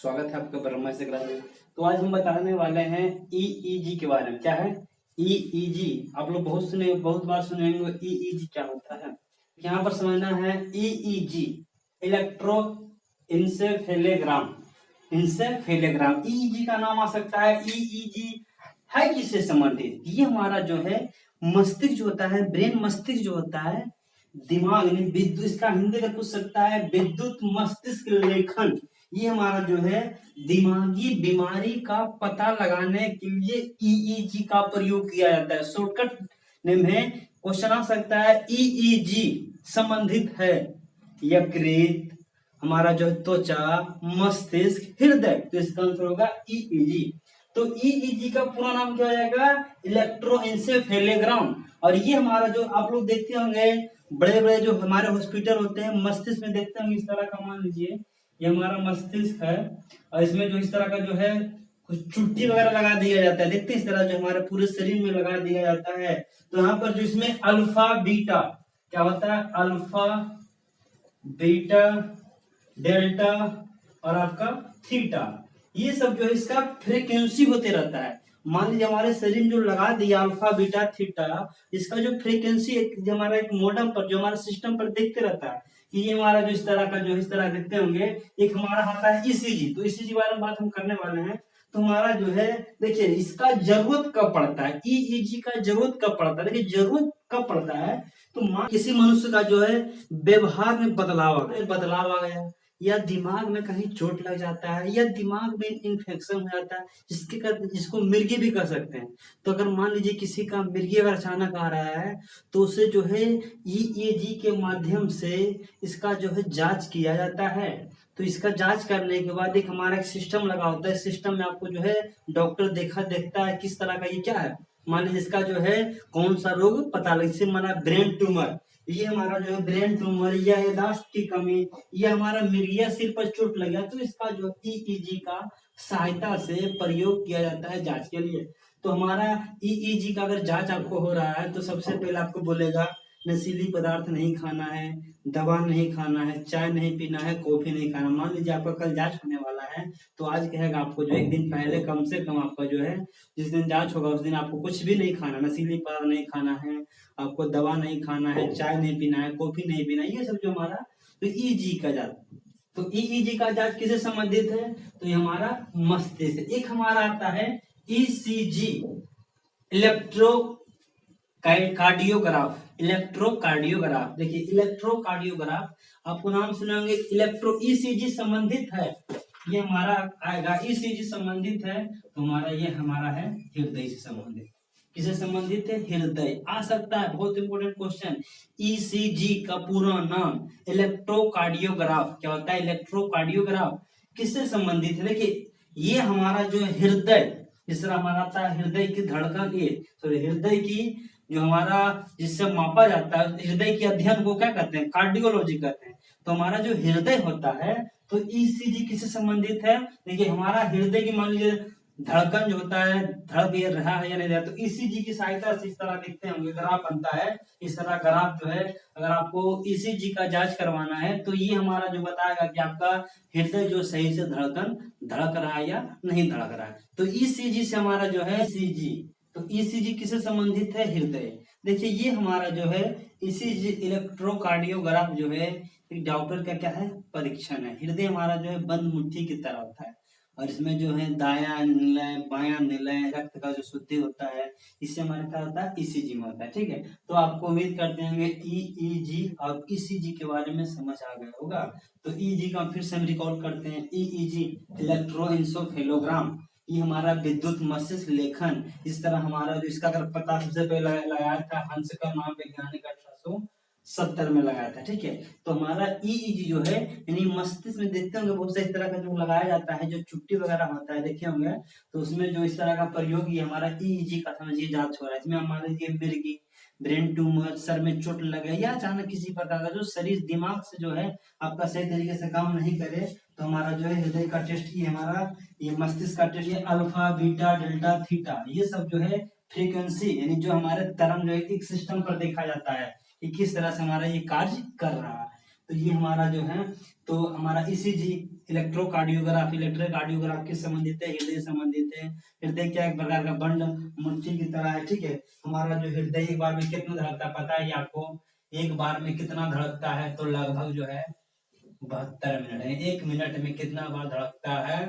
स्वागत है आपका ब्रह्मा से क्लास में। तो आज हम बताने वाले हैं ईईजी के बारे में। क्या है ईईजी? आप लोग बहुत बार सुने होंगे ईईजी क्या होता है। यहाँ पर समझना है ईईजी इलेक्ट्रो इंसेफेलोग्राम। इंसेफेलोग्राम ईईजी का नाम आ सकता है। ईईजी है किससे संबंधित? ये हमारा जो है मस्तिष्क जो होता है, ब्रेन मस्तिष्क जो होता है, दिमाग यानी विद्युत, इसका हिंदी का पूछ सकता है विद्युत मस्तिष्क लेखन। ये हमारा जो है दिमागी बीमारी का पता लगाने के लिए ईईजी का प्रयोग किया जाता है। शॉर्टकट नेम है, क्वेश्चन आ सकता है ईईजी संबंधित है यकृत, हमारा जो त्वचा, मस्तिष्क, हृदय। तो इसका आंसर होगा ईईजी। तो ईईजी का पूरा नाम क्या हो जाएगा? इलेक्ट्रोएन्सेफेलोग्राम। और ये हमारा जो आप लोग देखते होंगे बड़े बड़े जो हमारे हॉस्पिटल होते हैं, मस्तिष्क में देखते होंगे इस तरह का, मान लीजिए ये हमारा मस्तिष्क है और इसमें जो इस तरह का जो है कुछ चुट्टी वगैरह लगा दिया जाता है, देखते हैं इस तरह जो हमारे पूरे शरीर में लगा दिया जाता है। तो यहाँ पर जो इसमें अल्फा बीटा क्या होता है, अल्फा बीटा डेल्टा और आपका थीटा, ये सब जो है इसका फ्रीक्वेंसी होते रहता है। मान लीजिए हमारे शरीर में जो लगा दिया अल्फा बीटा थीटा, इसका जो फ्रीक्वेंसी जो हमारा एक मॉडम पर जो हमारे सिस्टम पर देखते रहता है कि ये हमारा जो इस तरह का जो इस तरह देखते होंगे, एक हमारा आता है ईसीजी। तो ईसीजी बारे में बात हम करने वाले हैं। तो हमारा जो है देखिए इसका जरूरत कब पड़ता है, ईईजी का जरूरत कब पड़ता है? देखिए जरूरत कब पड़ता है तो किसी मनुष्य का जो है व्यवहार में बदलाव आ गया, या दिमाग में कहीं चोट लग जाता है, या दिमाग में इन्फेक्शन हो जाता है, जिसको मिर्गी भी कर सकते हैं। तो अगर मान लीजिए किसी का मिर्गी अगर अचानक आ रहा है तो उसे जो है ईईजी के माध्यम से इसका जो है जांच किया जाता है। तो इसका जांच करने के बाद एक हमारा एक सिस्टम लगा होता है, सिस्टम में आपको जो है डॉक्टर देखता है किस तरह का ये क्या है। मान लीजिए इसका जो है कौन सा रोग पता लगे, जैसे हमारा ब्रेन ट्यूमर, ये हमारा जो है ब्रेन ट्यूमर या याददाश्त की कमी, या हमारा मिर्गिया सिर पर चोट लग गया, तो इसका जो ईईजी का सहायता से प्रयोग किया जाता है जांच के लिए। तो हमारा ईईजी का अगर जांच आपको हो रहा है तो सबसे पहले आपको बोलेगा नशीली पदार्थ नहीं खाना है, दवा नहीं खाना है, चाय नहीं पीना है, कॉफी नहीं खाना। मान लीजिए आपका कल जांच होने वाला है तो आज कहेगा आपको जो एक दिन पहले कम से कम आपका जो है जिस दिन जांच होगा उस दिन आपको कुछ भी नहीं खाना, नशीली पदार्थ नहीं खाना है, आपको दवा नहीं खाना है, चाय नहीं पीना है, कॉफी नहीं पीना, ये सब जो हमारा तो ईजी का जांच। तो ईईजी का जांच किसे संबंधित है? तो ये हमारा मस्तिष्क। एक हमारा आता है ईसीजी इलेक्ट्रो कार्डियोग्राफ। इलेक्ट्रोकार्डियोग्राफ, देखिए इलेक्ट्रोकार्डियोग्राफ आपको नाम सुने होंगे। इलेक्ट्रो ईसीजी संबंधित है, ये हमारा आएगा ईसीजी संबंधित है तो हमारा ये हमारा है हृदय से संबंधित। किसे संबंधित है? हृदय आ सकता है, बहुत इंपॉर्टेंट क्वेश्चन। ईसीजी का पूरा नाम इलेक्ट्रोकार्डियोग्राफ क्या होता है? इलेक्ट्रोकार्डियोग्राफ किससे संबंधित है? देखिए ये हमारा जो हृदय, इस तरह हमारा आता है हृदय की धड़कन, ये सॉरी हृदय की जो हमारा जिससे मापा जाता है, हृदय के अध्ययन को क्या कहते हैं? कार्डियोलॉजी कहते हैं। तो हमारा जो हृदय होता है तो ईसीजी किससे संबंधित है? देखिए हमारा हृदय की मान लीजिए धड़कन जो होता है, धड़क ये रहा है या नहीं रहा, तो ईसीजी की सहायता से इस तरह देखते होंगे ग्राफ बनता है, इस तरह ग्राफ जो है अगर आपको ईसीजी का जांच करवाना है तो ये हमारा जो बताएगा कि आपका हृदय जो सही से धड़कन धड़क रहा है या नहीं धड़क रहा है। तो ईसीजी से हमारा जो है ईसीजी, तो ईसीजी किससे संबंधित है? हृदय। देखिए ये हमारा जो है ईसीजी इलेक्ट्रोकार्डियोग्राफ जो है एक डॉक्टर का क्या है? परीक्षण है। हृदय हमारा जो है बंद मुट्ठी की तरह होता है और इसमें जो है दायां निलय बायां निलय रक्त का जो शुद्धि होता है, इससे हमारा क्या होता है? ईसीजी में होता है। ठीक है, तो आपको उम्मीद करते हैं ईईजी और ईसीजी के बारे में समझ आ गया होगा। तो ईजी का फिर से हम रिकॉल करते हैं। ईईजी इलेक्ट्रोएन्सेफेलोग्राम, ये हमारा विद्युत मस्तिष्क लेखन। इस तरह हमारा जो इसका अगर पता सबसे पहले लगाया था हंसकर नाम वैज्ञानिक 1870 में लगाया था। ठीक है, तो हमारा ईईजी जो है यानी मस्तिष्क में देखते होंगे बहुत से इस तरह का जो लगाया जाता है, जो चुट्टी वगैरह होता है देखे होंगे, तो उसमें जो इस तरह का प्रयोग ये हमारा ईईजी का समझिए जांच हो रहा है। इसमें मान लीजिए मिर्गी, ब्रेन ट्यूमर, सर में चोट लगे या अचानक किसी प्रकार का जो शरीर दिमाग से जो है आपका सही तरीके से काम नहीं करे, तो हमारा जो है हृदय का टेस्ट, ये हमारा ये मस्तिष्क का टेस्ट, ये अल्फा बीटा डेल्टा थीटा, ये सब जो है फ्रीक्वेंसी यानी जो हमारे तरंग जो है एक सिस्टम पर देखा जाता है कि किस तरह से हमारा ये कार्य कर रहा है। तो ये हमारा जो है, तो हमारा ईसीजी इलेक्ट्रोकार्डियोग्राफ किस संबंधित है, हृदय संबंधित है। हृदय क्या एक प्रकार का बंड मुट्ठी की तरह है, ठीक है। हमारा जो हृदय एक बार में कितना धड़कता है पता है ये आपको, एक बार में कितना धड़कता है, तो लगभग जो है 72 मिनट है। 1 मिनट में कितना बार धड़कता है,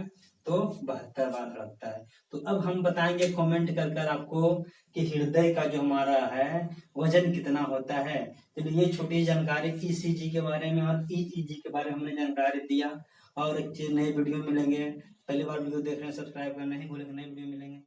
तो 72 बार धड़कता है। तो अब हम बताएंगे कमेंट कर कर आपको कि हृदय का जो हमारा है वजन कितना होता है। तो ये छोटी जानकारी ईसीजी के बारे में और ईईजी के बारे में हमने जानकारी दिया। और एक नए वीडियो मिलेंगे, पहली बार वीडियो देख रहे हैं सब्सक्राइब करना ही भूलेंगे, नए वीडियो मिलेंगे।